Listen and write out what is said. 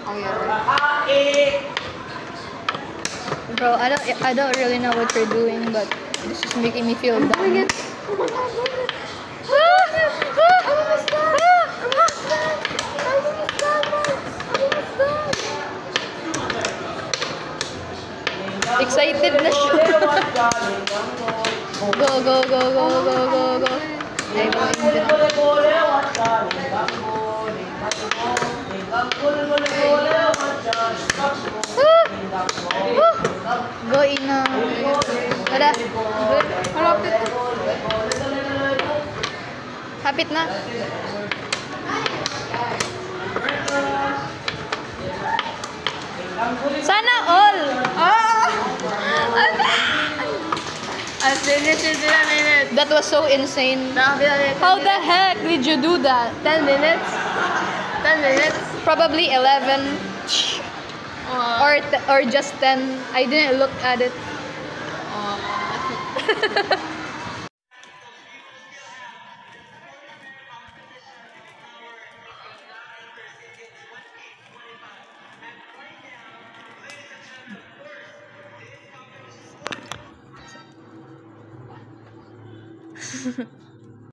Oh yeah. Bro, I don't really know what you're doing, but this is making me feel dumb. Oh my god. Excited na siya. Go, go, go, go, go, go, go. Ay, go, go, Ina. Tara. Malapit. Hapit na. Sana all. I've finished it in a minute. That was so insane. How the heck did you do that? 10 minutes. 10 minutes. Probably 11 or just 10. I didn't look at it.